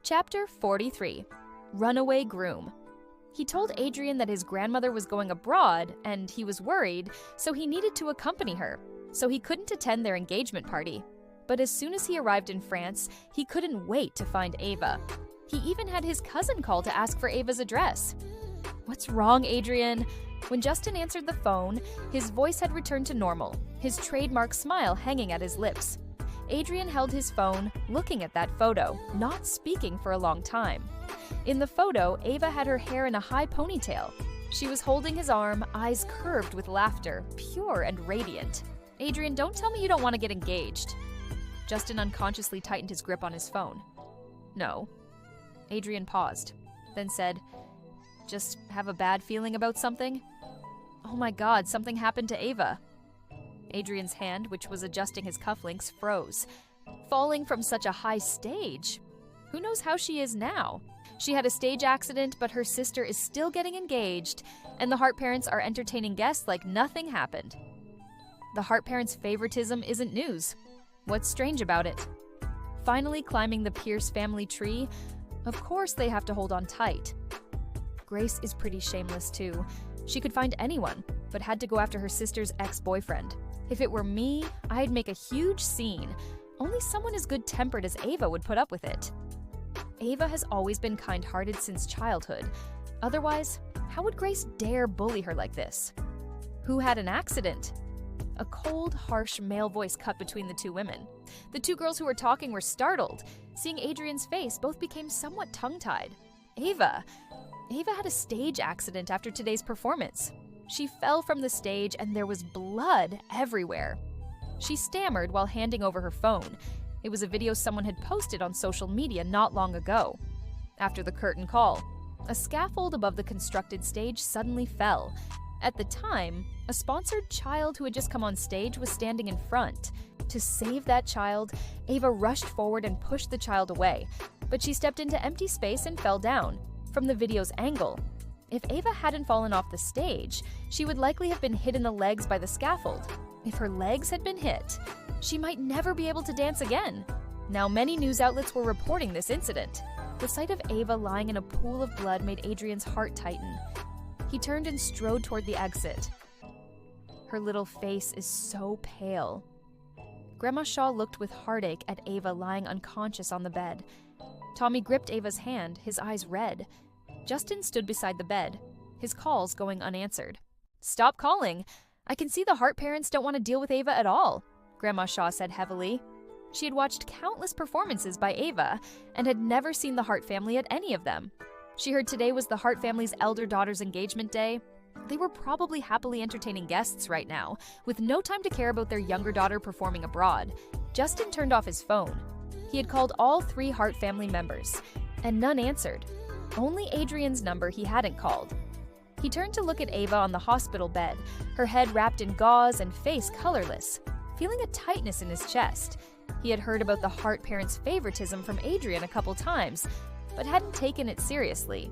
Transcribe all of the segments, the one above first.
Chapter 43. Runaway Groom. He told Adrian that his grandmother was going abroad and he was worried, so he needed to accompany her, so he couldn't attend their engagement party. But as soon as he arrived in France, he couldn't wait to find Ava. He even had his cousin call to ask for Ava's address. "What's wrong, Adrian?" When Justin answered the phone, his voice had returned to normal, his trademark smile hanging at his lips. Adrian held his phone, looking at that photo, not speaking for a long time. In the photo, Ava had her hair in a high ponytail. She was holding his arm, eyes curved with laughter, pure and radiant. "Adrian, don't tell me you don't want to get engaged." Justin unconsciously tightened his grip on his phone. "No." Adrian paused, then said, "Just have a bad feeling about something?" "Oh my God, something happened to Ava." Adrian's hand, which was adjusting his cufflinks, froze. Falling from such a high stage. Who knows how she is now? She had a stage accident, but her sister is still getting engaged, and the Hart parents are entertaining guests like nothing happened. The Hart parents' favoritism isn't news. What's strange about it? Finally climbing the Pierce family tree, of course they have to hold on tight. Grace is pretty shameless too. She could find anyone, but had to go after her sister's ex-boyfriend. If it were me, I'd make a huge scene. Only someone as good-tempered as Ava would put up with it. Ava has always been kind-hearted since childhood. Otherwise, how would Grace dare bully her like this? Who had an accident? A cold, harsh male voice cut between the two women. The two girls who were talking were startled. Seeing Adrian's face, both became somewhat tongue-tied. Ava had a stage accident after today's performance. She fell from the stage and there was blood everywhere. She stammered while handing over her phone. It was a video someone had posted on social media not long ago. After the curtain call, a scaffold above the constructed stage suddenly fell. At the time, a sponsored child who had just come on stage was standing in front. To save that child, Ava rushed forward and pushed the child away, but she stepped into empty space and fell down. From the video's angle, if Ava hadn't fallen off the stage, she would likely have been hit in the legs by the scaffold. If her legs had been hit, she might never be able to dance again. Now, many news outlets were reporting this incident. The sight of Ava lying in a pool of blood made Adrian's heart tighten. He turned and strode toward the exit. Her little face is so pale. Grandma Shaw looked with heartache at Ava lying unconscious on the bed. Tommy gripped Ava's hand, his eyes red. Justin stood beside the bed, his calls going unanswered. "Stop calling. I can see the Hart parents don't want to deal with Ava at all," Grandma Shaw said heavily. She had watched countless performances by Ava and had never seen the Hart family at any of them. She heard today was the Hart family's elder daughter's engagement day. They were probably happily entertaining guests right now, with no time to care about their younger daughter performing abroad. Justin turned off his phone. He had called all 3 Hart family members, and none answered. Only Adrian's number he hadn't called. He turned to look at Ava on the hospital bed, her head wrapped in gauze and face colorless, feeling a tightness in his chest. He had heard about the Hart parents' favoritism from Adrian a couple times, but hadn't taken it seriously.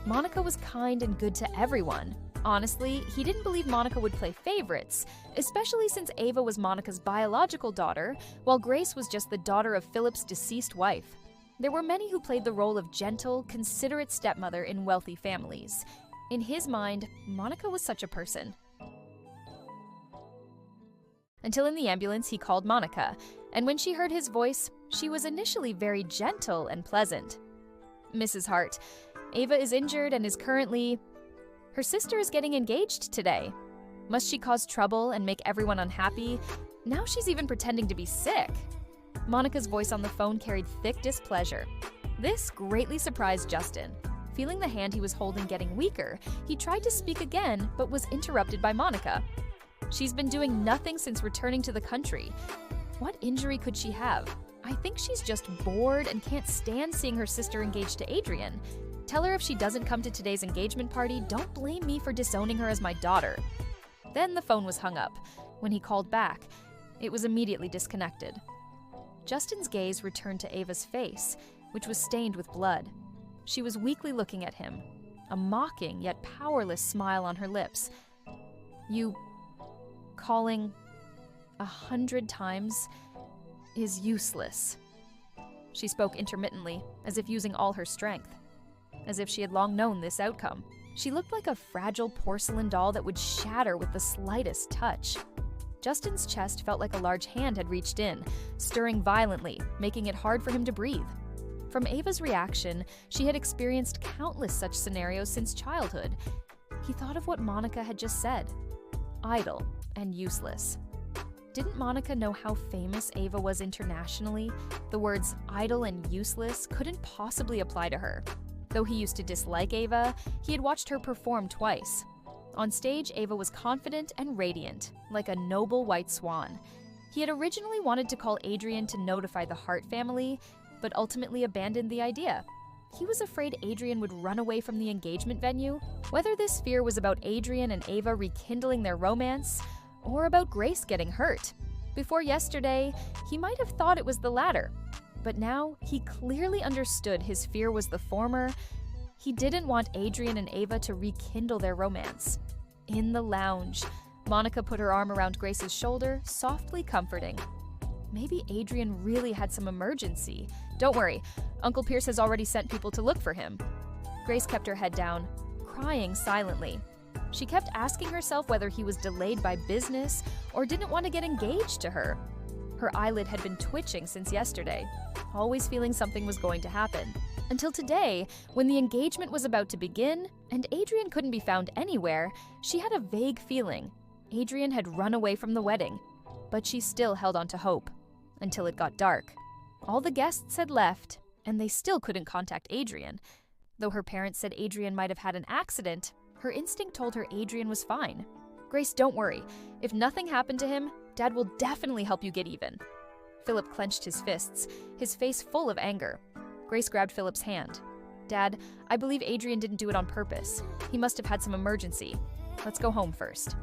Monica was kind and good to everyone. Honestly, he didn't believe Monica would play favorites, especially since Ava was Monica's biological daughter, while Grace was just the daughter of Philip's deceased wife. There were many who played the role of gentle, considerate stepmother in wealthy families. In his mind, Monica was such a person. Until in the ambulance, he called Monica, and when she heard his voice, she was initially very gentle and pleasant. "Mrs. Hart, Ava is injured and is currently... Her sister is getting engaged today. Must she cause trouble and make everyone unhappy? Now she's even pretending to be sick." Monica's voice on the phone carried thick displeasure. This greatly surprised Justin. Feeling the hand he was holding getting weaker, he tried to speak again, but was interrupted by Monica. "She's been doing nothing since returning to the country. What injury could she have? I think she's just bored and can't stand seeing her sister engaged to Adrian. Tell her if she doesn't come to today's engagement party, don't blame me for disowning her as my daughter." Then the phone was hung up. When he called back, it was immediately disconnected. Justin's gaze returned to Ava's face, which was stained with blood. She was weakly looking at him, a mocking yet powerless smile on her lips. "You calling 100 times is useless." She spoke intermittently, as if using all her strength. As if she had long known this outcome. She looked like a fragile porcelain doll that would shatter with the slightest touch. Justin's chest felt like a large hand had reached in, stirring violently, making it hard for him to breathe. From Ava's reaction, she had experienced countless such scenarios since childhood. He thought of what Monica had just said. Idle and useless. Didn't Monica know how famous Ava was internationally? The words idle and useless couldn't possibly apply to her. Though he used to dislike Ava, he had watched her perform twice. On stage, Ava was confident and radiant, like a noble white swan. He had originally wanted to call Adrian to notify the Hart family, but ultimately abandoned the idea. He was afraid Adrian would run away from the engagement venue, whether this fear was about Adrian and Ava rekindling their romance, or about Grace getting hurt. Before yesterday, he might have thought it was the latter. But now, he clearly understood his fear was the former. He didn't want Adrian and Ava to rekindle their romance. In the lounge, Monica put her arm around Grace's shoulder, softly comforting. Maybe Adrian really had some emergency. Don't worry, Uncle Pierce has already sent people to look for him. Grace kept her head down, crying silently. She kept asking herself whether he was delayed by business or didn't want to get engaged to her. Her eyelid had been twitching since yesterday, always feeling something was going to happen. Until today, when the engagement was about to begin, and Adrian couldn't be found anywhere, she had a vague feeling. Adrian had run away from the wedding, but she still held on to hope. Until it got dark. All the guests had left, and they still couldn't contact Adrian. Though her parents said Adrian might have had an accident, her instinct told her Adrian was fine. Grace, don't worry. If nothing happened to him, Dad will definitely help you get even. Philip clenched his fists, his face full of anger. Grace grabbed Philip's hand. Dad, I believe Adrian didn't do it on purpose. He must have had some emergency. Let's go home first.